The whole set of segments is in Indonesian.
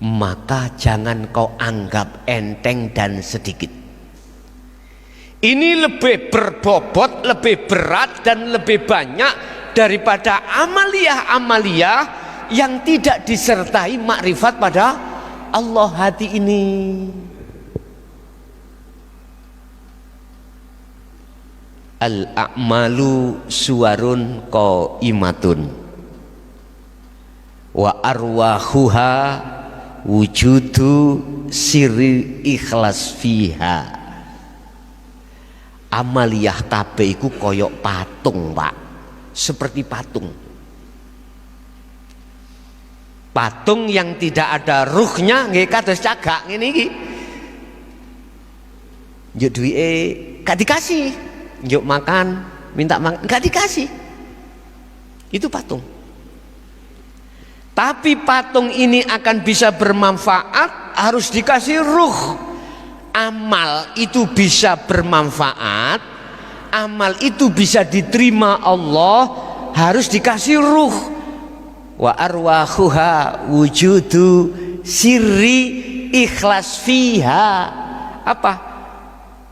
maka jangan kau anggap enteng dan sedikit. Ini lebih berbobot, lebih berat dan lebih banyak daripada amaliyah-amaliyah yang tidak disertai makrifat pada Allah hati ini. Al-a'malu suwarun qaimatun wa arwahuha wujudu sirri ikhlas fiha. Amaliyah kabeh iku koyok patung, Pak. Seperti patung. Patung yang tidak ada ruhnya nggih kados cagak ngene iki. Njuk duwike gak dikasih. Njuk makan, minta makan gak dikasih. Itu patung. Tapi patung ini akan bisa bermanfaat harus dikasih ruh. Amal itu bisa bermanfaat, amal itu bisa diterima Allah harus dikasih ruh. Wa arwahuha wujudu sirri ikhlas fiha. Apa?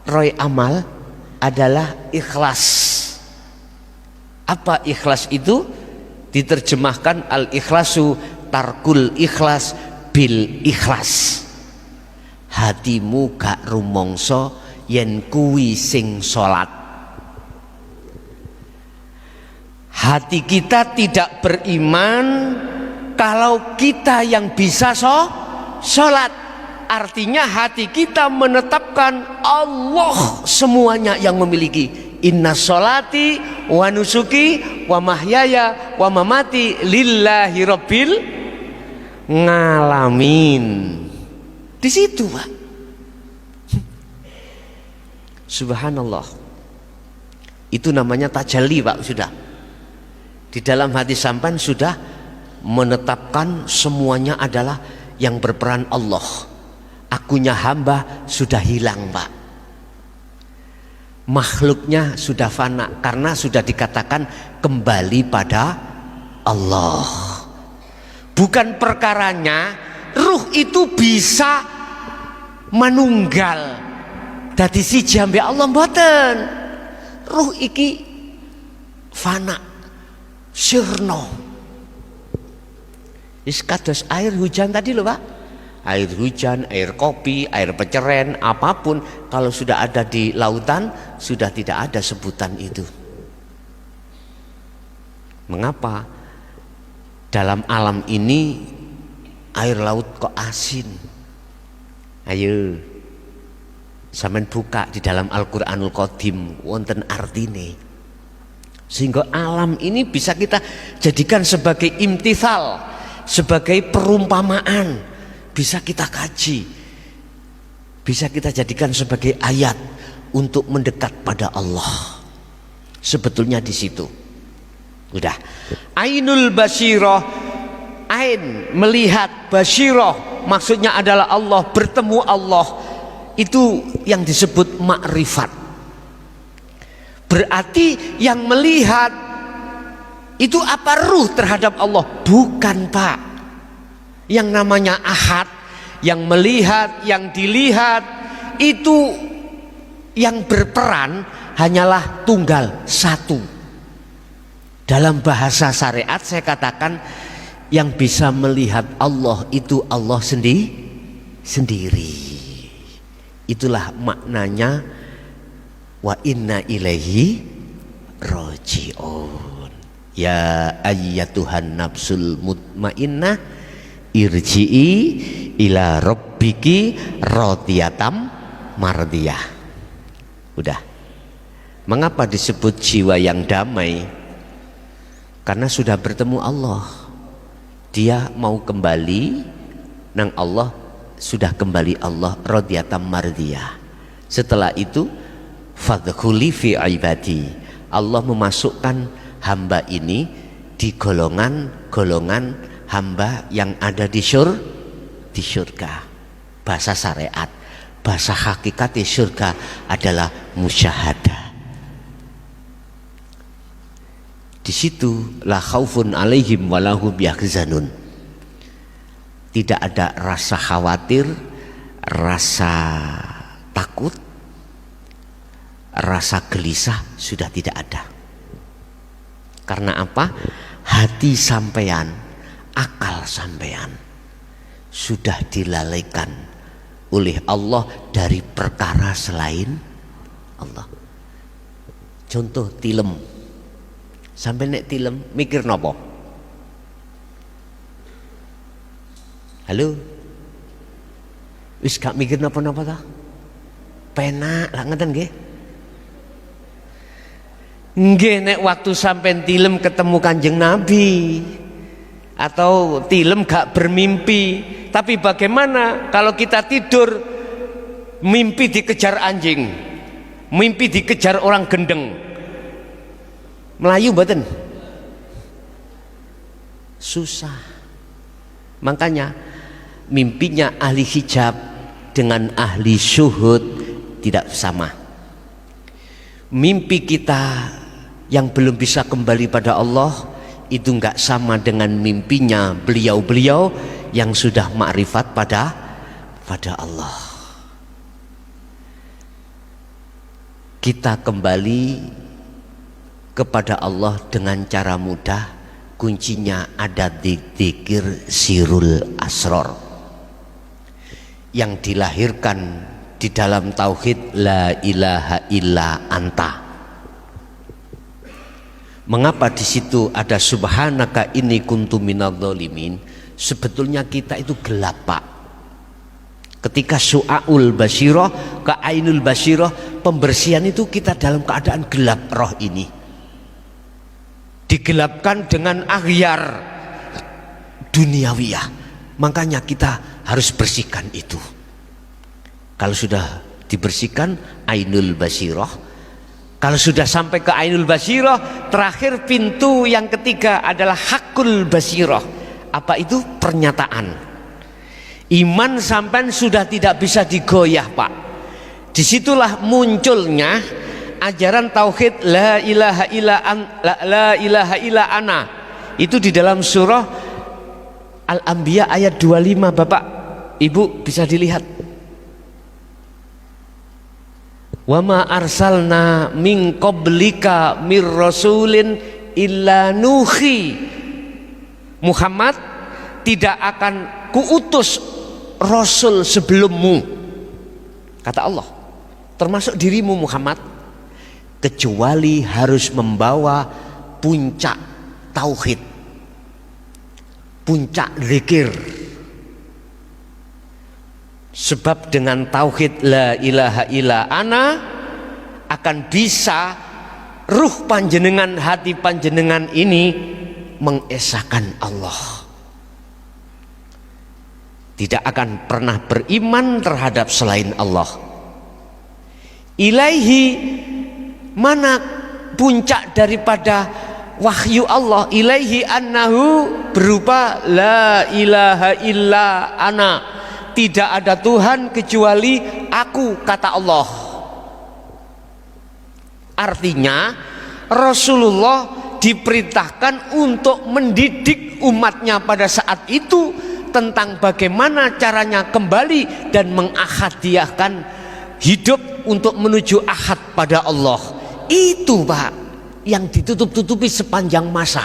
Roy amal adalah ikhlas. Apa ikhlas itu? Diterjemahkan al-ikhlasu tarkul ikhlas bil ikhlas. Hatimu gak rumongso yen kuwi sing salat. Hati kita tidak beriman kalau kita yang bisa salat. Artinya hati kita menetapkan Allah semuanya yang memiliki. Inna sholati wa nusuki wa mahyaya wa mamati lillahi rabbil ngalamin. Di situ, Pak. Subhanallah. Itu namanya tajalli, Pak, sudah. Di dalam hati sampan sudah menetapkan semuanya adalah yang berperan Allah. Akunya hamba sudah hilang, Pak. Makhluknya sudah fana karena sudah dikatakan kembali pada Allah. Bukan perkaranya ruh itu bisa manunggal dadi siji ambek Allah mboten. Ruh iki fana sirna. Wis kados air hujan tadi lho, Pak. Air hujan, air kopi, air peceren, apapun kalau sudah ada di lautan sudah tidak ada sebutan itu. Mengapa? Dalam alam ini air laut kok asin? Ayo sampean buka di dalam Al-Qur'anul Qadim wonten artine. Sehingga alam ini bisa kita jadikan sebagai imtithal, sebagai perumpamaan. Bisa kita kaji, bisa kita jadikan sebagai ayat untuk mendekat pada Allah. Sebetulnya di situ. Udah. Ainul basyirah, ain melihat, basyirah maksudnya adalah Allah, bertemu Allah. Itu yang disebut makrifat. Berarti yang melihat itu apa? Ruh terhadap Allah? Bukan, Pak. Yang namanya ahad, yang melihat, yang dilihat, itu yang berperan hanyalah tunggal, satu. Dalam bahasa syariat saya katakan yang bisa melihat Allah itu Allah sendiri. Itulah maknanya wa inna ilaihi raji'un. Ya ayyatuhan nafsul mutmainnah irji'i ila rabbiki radiyatam mardiyah. Udah. Mengapa disebut jiwa yang damai? Karena sudah bertemu Allah. Dia mau kembali nang Allah, sudah kembali Allah radiyatam mardiyah. Setelah itu fadkhuli fi ibadi. Allah memasukkan hamba ini di golongan hamba yang ada di surga. Bahasa syariat, bahasa hakikat di surga adalah musyahadah. Di situ la khaufun alaihim walahum yahzanun. Tidak ada rasa khawatir, rasa takut, rasa gelisah sudah tidak ada. Karena apa? Hati sampean, akal sampean sudah dilalaikan oleh Allah dari perkara selain Allah. Contoh tilem, sampai nek tilem mikir nopo? Halo, wis gak mikir napa-napa ta? Penak lah ngeten nggih. Nggih nek waktu sampean tilem ketemu Kanjeng Nabi atau tilem gak bermimpi. Tapi bagaimana kalau kita tidur mimpi dikejar anjing, mimpi dikejar orang gendeng, melayu mboten? Susah. Makanya mimpinya ahli hijab dengan ahli syuhud tidak sama. Mimpi kita yang belum bisa kembali pada Allah itu enggak sama dengan mimpinya beliau-beliau yang sudah makrifat pada Allah. Kita kembali kepada Allah dengan cara mudah. Kuncinya ada di dzikir sirul asror yang dilahirkan di dalam tauhid la ilaha illa anta. Mengapa di situ ada subhanaka inni kuntu minadz-dzalimin? Sebetulnya kita itu gelap, Pak. Ketika su'aul basyirah ke ainul basyirah, pembersihan itu kita dalam keadaan gelap roh ini. Digelapkan dengan aghyar duniawiyah. Makanya kita harus bersihkan itu. Kalau sudah dibersihkan ainul basyirah, kalau sudah sampai ke ainul basyirah, terakhir pintu yang ketiga adalah hakul basyirah. Apa itu? Pernyataan. Iman sampai sudah tidak bisa digoyah, Pak. Disitulah munculnya ajaran tauhid la ilaha illa ana. Itu di dalam surah Al-Anbiya ayat 25, Bapak Ibu bisa dilihat. Wa ma arsalna min qablika mir rasulin illa nuhi. Muhammad, tidak akan kuutus rasul sebelummu, kata Allah, termasuk dirimu Muhammad, kecuali harus membawa puncak tauhid, puncak zikir. Sebab dengan tauhid la ilaha illa ana akan bisa ruh panjenengan, hati panjenengan ini mengesahkan Allah. Tidak akan pernah beriman terhadap selain Allah. Ilaihi, mana puncak daripada wahyu Allah? Ilaihi annahu berupa la ilaha illa ana. Tidak ada Tuhan kecuali aku, kata Allah. Artinya Rasulullah diperintahkan untuk mendidik umatnya pada saat itu tentang bagaimana caranya kembali dan mengakhadiahkan hidup untuk menuju ahad pada Allah. Itu, Pak, yang ditutup-tutupi sepanjang masa.